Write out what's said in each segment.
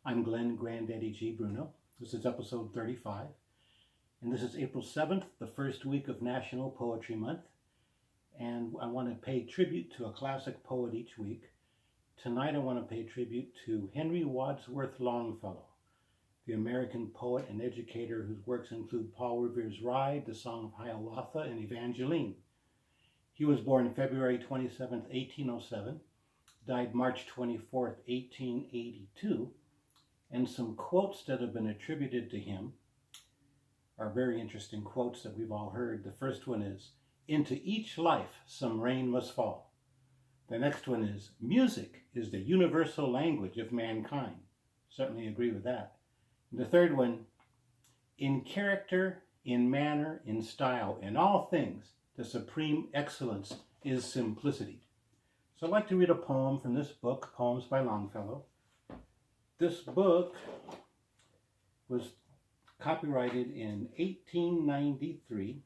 I'm Glenn Granddaddy G. Bruno. This is episode 35, and this is April 7th, the first week of National Poetry Month, and I want to pay tribute to a classic poet each week. Tonight I want to pay tribute to Henry Wadsworth Longfellow, the American poet and educator whose works include Paul Revere's Ride, the Song of Hiawatha, and Evangeline. He was born February 27, 1807, died March 24, 1882, and some quotes that have been attributed to him are very interesting quotes that we've all heard. The first one is, "Into each life some rain must fall." The next one is, "Music is the universal language of mankind." Certainly agree with that. And the third one, "In character, in manner, in style, in all things, the supreme excellence is simplicity." So I'd like to read a poem from this book, Poems by Longfellow. This book was copyrighted in 1893,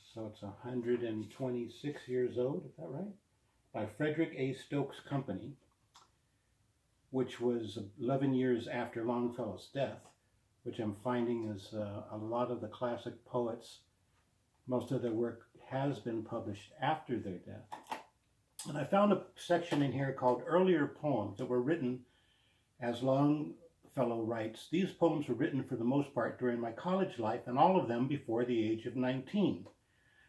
so it's 126 years old, is that right? By Frederick A. Stokes Company, which was 11 years after Longfellow's death, which I'm finding is a lot of the classic poets, most of their work has been published after their death. And I found a section in here called Earlier Poems that were written as Longfellow writes. These poems were written for the most part during my college life, and all of them before the age of 19.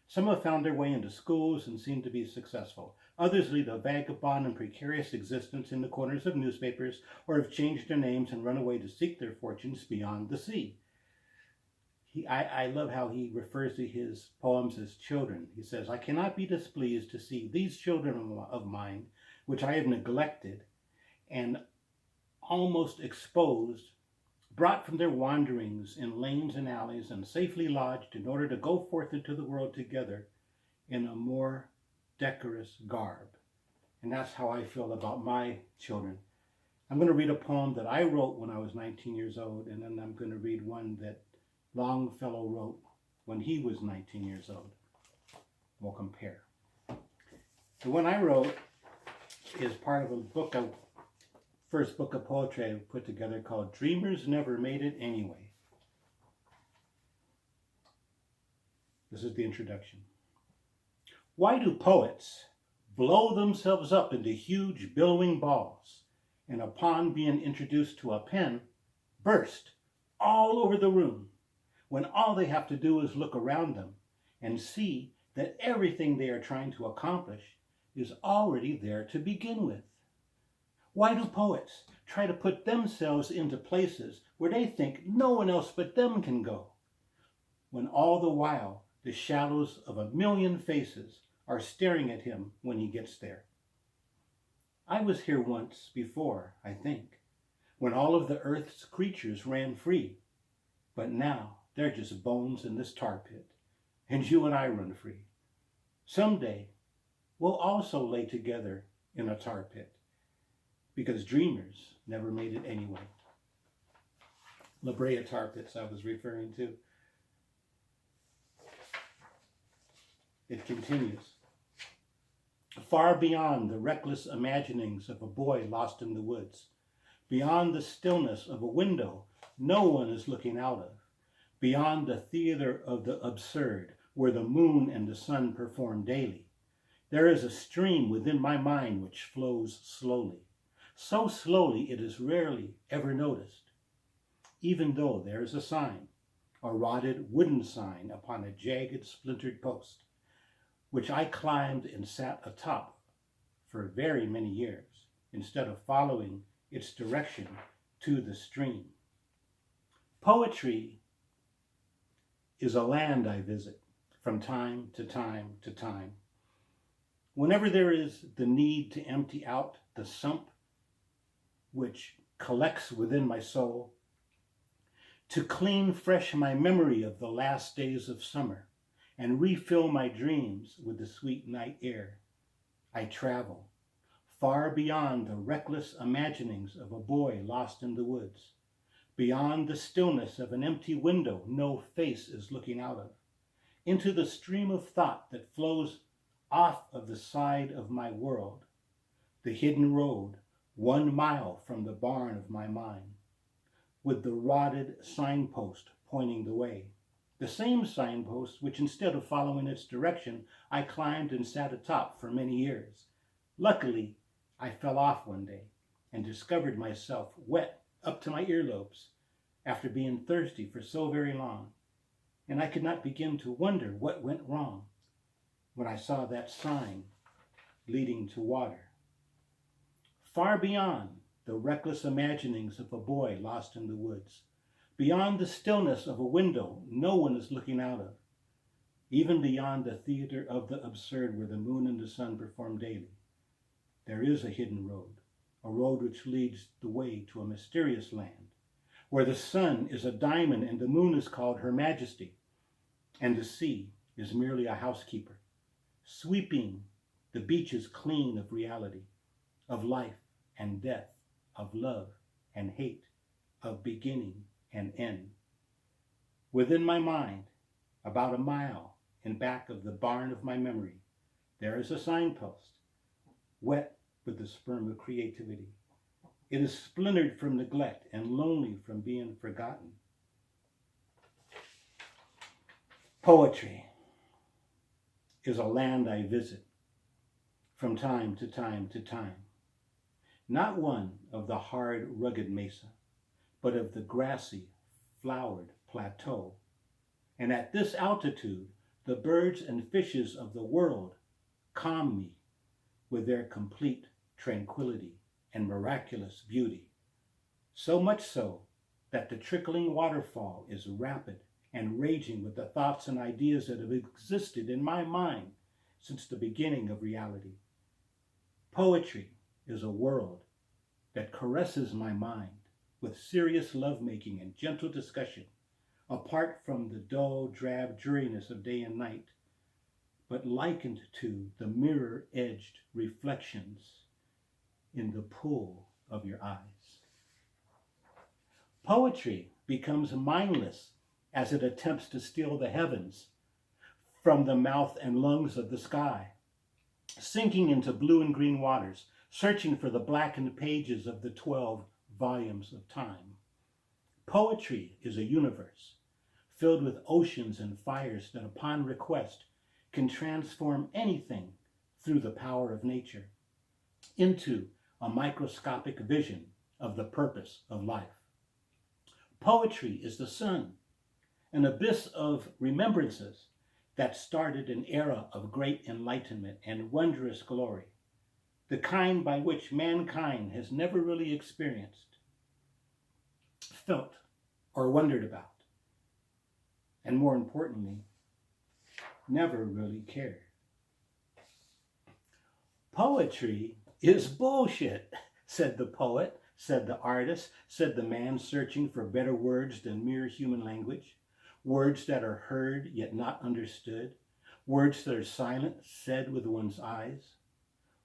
Some have found their way into schools and seem to be successful. Others lead a vagabond and precarious existence in the corners of newspapers, or have changed their names and run away to seek their fortunes beyond the sea. I love how he refers to his poems as children. He says, "I cannot be displeased to see these children of mine, which I have neglected and almost exposed, brought from their wanderings in lanes and alleys and safely lodged in order to go forth into the world together in a more decorous garb." And that's how I feel about my children. I'm going to read a poem that I wrote when I was 19 years old, and then I'm going to read one that Longfellow wrote when he was 19 years old. We'll compare. The one I wrote is part of a book, first book of poetry I put together called Dreamers Never Made It Anyway. This is the introduction. Why do poets blow themselves up into huge billowing balls, and upon being introduced to a pen, burst all over the room, when all they have to do is look around them and see that everything they are trying to accomplish is already there to begin with? Why do poets try to put themselves into places where they think no one else but them can go, when all the while the shadows of a million faces are staring at him when he gets there? I was here once before, I think, when all of the earth's creatures ran free, but now they're just bones in this tar pit, and you and I run free. Someday we'll also lay together in a tar pit, because dreamers never made it anyway. La Brea tar pits I was referring to. It continues. Far beyond the reckless imaginings of a boy lost in the woods, beyond the stillness of a window no one is looking out of, beyond the theater of the absurd, where the moon and the sun perform daily, there is a stream within my mind which flows slowly. So slowly it is rarely ever noticed, even though there is a sign, a rotted wooden sign upon a jagged, splintered post, which I climbed and sat atop for very many years, instead of following its direction to the stream. Poetry is a land I visit from time to time to time. Whenever there is the need to empty out the sump which collects within my soul, to clean fresh my memory of the last days of summer and refill my dreams with the sweet night air, I travel far beyond the reckless imaginings of a boy lost in the woods, beyond the stillness of an empty window no face is looking out of, into the stream of thought that flows off of the side of my world, the hidden road 1 mile from the barn of my mind, with the rotted signpost pointing the way. The same signpost which, instead of following its direction, I climbed and sat atop for many years. Luckily, I fell off one day and discovered myself wet up to my earlobes after being thirsty for so very long, and I could not begin to wonder what went wrong when I saw that sign leading to water. Far beyond the reckless imaginings of a boy lost in the woods, beyond the stillness of a window no one is looking out of, even beyond the theater of the absurd where the moon and the sun perform daily, there is a hidden road, a road which leads the way to a mysterious land, where the sun is a diamond and the moon is called Her Majesty, and the sea is merely a housekeeper, sweeping the beaches clean of reality, of life and death, of love and hate, of beginning and end. Within my mind, about a mile in back of the barn of my memory, there is a signpost, wet with the sperm of creativity. It is splintered from neglect and lonely from being forgotten. Poetry is a land I visit from time to time to time. Not one of the hard, rugged mesa, but of the grassy, flowered plateau. And at this altitude, the birds and fishes of the world calm me with their complete tranquility and miraculous beauty. So much so that the trickling waterfall is rapid and raging with the thoughts and ideas that have existed in my mind since the beginning of reality. Poetry is a world that caresses my mind with serious lovemaking and gentle discussion, apart from the dull, drab dreariness of day and night, but likened to the mirror-edged reflections in the pool of your eyes. Poetry becomes mindless as it attempts to steal the heavens from the mouth and lungs of the sky, sinking into blue and green waters, searching for the blackened pages of the 12 volumes of time. Poetry is a universe filled with oceans and fires that, upon request, can transform anything through the power of nature into a microscopic vision of the purpose of life. Poetry is the sun, an abyss of remembrances that started an era of great enlightenment and wondrous glory, the kind by which mankind has never really experienced, felt, or wondered about, and more importantly, never really cared. Poetry is bullshit, said the poet, said the artist, said the man searching for better words than mere human language, words that are heard yet not understood, words that are silent, said with one's eyes,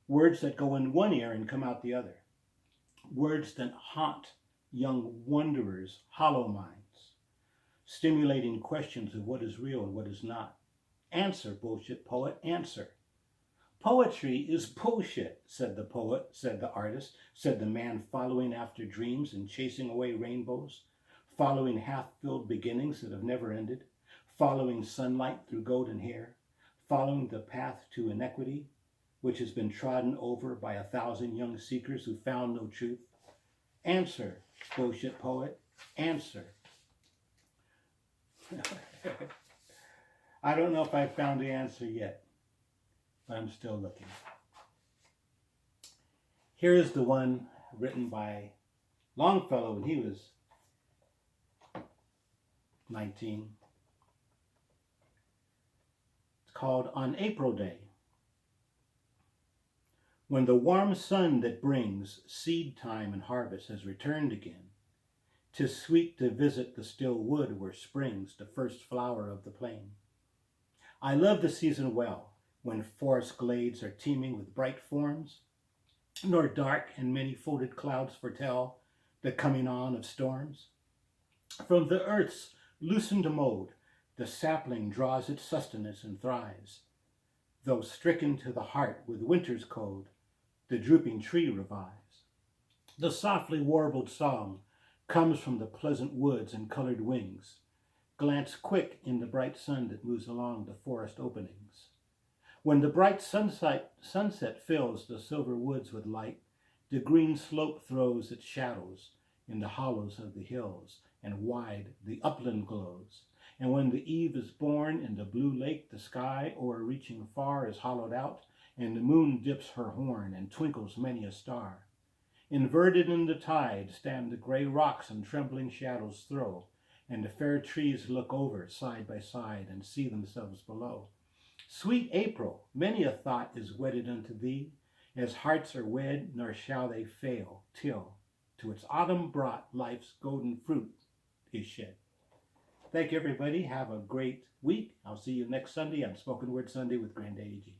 words that go in one ear and come out the other, words that haunt young wanderers' hollow minds, stimulating questions of what is real and what is not. Answer, bullshit poet, answer. Poetry is bullshit, said the poet, said the artist, said the man following after dreams and chasing away rainbows, following half-filled beginnings that have never ended, following sunlight through golden hair, following the path to inequity, which has been trodden over by 1,000 young seekers who found no truth. Answer, bullshit poet, answer. I don't know if I found the answer yet, but I'm still looking. Here is the one written by Longfellow when he was 19. It's called On April Day. When the warm sun that brings seed time and harvest has returned again, 'tis sweet to visit the still wood where springs the first flower of the plain. I love the season well, when forest glades are teeming with bright forms, nor dark and many-folded clouds foretell the coming on of storms. From the earth's loosened mold, the sapling draws its sustenance and thrives. Though stricken to the heart with winter's cold, the drooping tree revives. The softly warbled song comes from the pleasant woods and colored wings. Glance quick in the bright sun that moves along the forest openings. When the bright sunset fills the silver woods with light, the green slope throws its shadows in the hollows of the hills, and wide the upland glows. And when the eve is born in the blue lake, the sky o'er-reaching far is hollowed out, and the moon dips her horn and twinkles many a star. Inverted in the tide stand the gray rocks and trembling shadows throw, and the fair trees look over side by side and see themselves below. Sweet April, many a thought is wedded unto thee, as hearts are wed, nor shall they fail, till to its autumn brought life's golden fruit is shed. Thank you, everybody. Have a great week. I'll see you next Sunday on Spoken Word Sunday with Granddaddy G.